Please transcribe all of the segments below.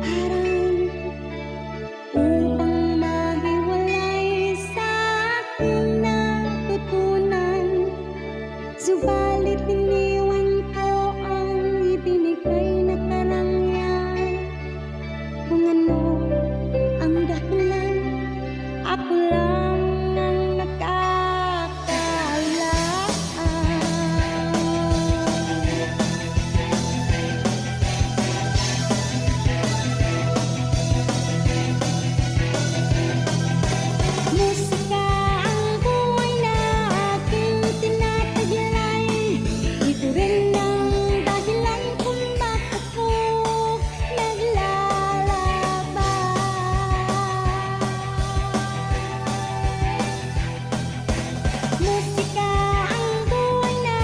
harang upang mahiwalay sa aking natutunan. Subalit iniwan ko ang ibinigay na karangyaan. Kung ano ang dahilan, ako lang ang nakakaalam. Musika ang buhay na aking tinataglay. Ito rin ang dahilan kung bakit ko naglalakbay. Musika ang buhay na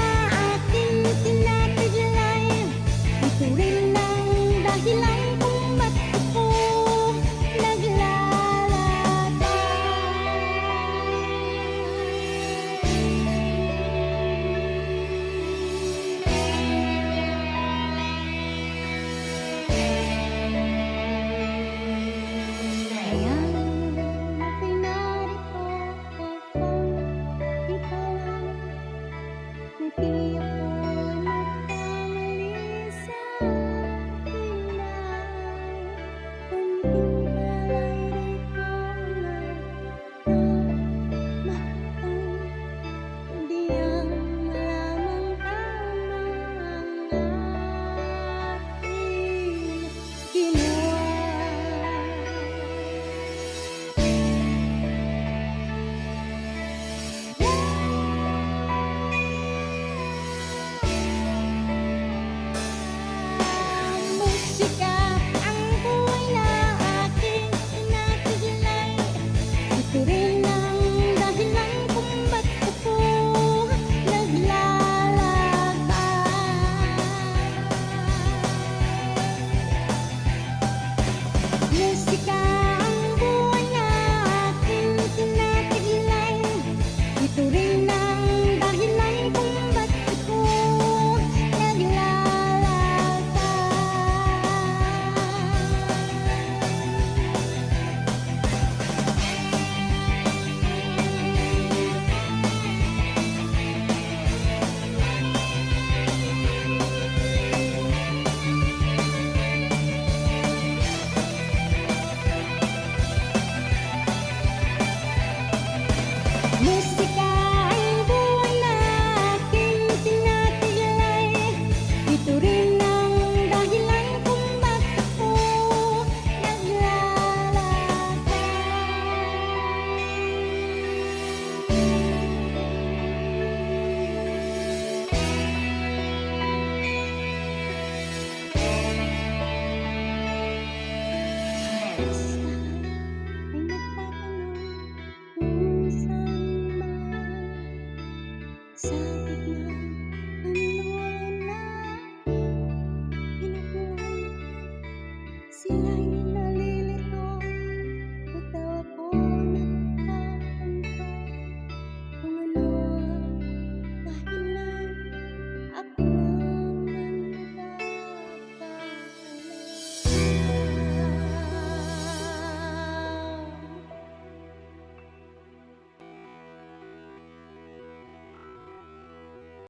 aking tinataglay. Ito rin ang dahilan kung bakit ko ngayon ako'y narito upang ikaw na di ako nagkamali sa pinay. Kunting palay rito na mahal, hindi ang malamang tama ang aking ginawa. Musika ang buhay na aking tinataglay. Ito rin ang dahilan kung bakit ako naglalakbay. Musika ang buhay na aking tinataglay. Ito rin ang dahilan kung bakit ako Musika ang buhay na aking tinataglay. Ito rin ang dahilan kung bakit ako naglalakbay.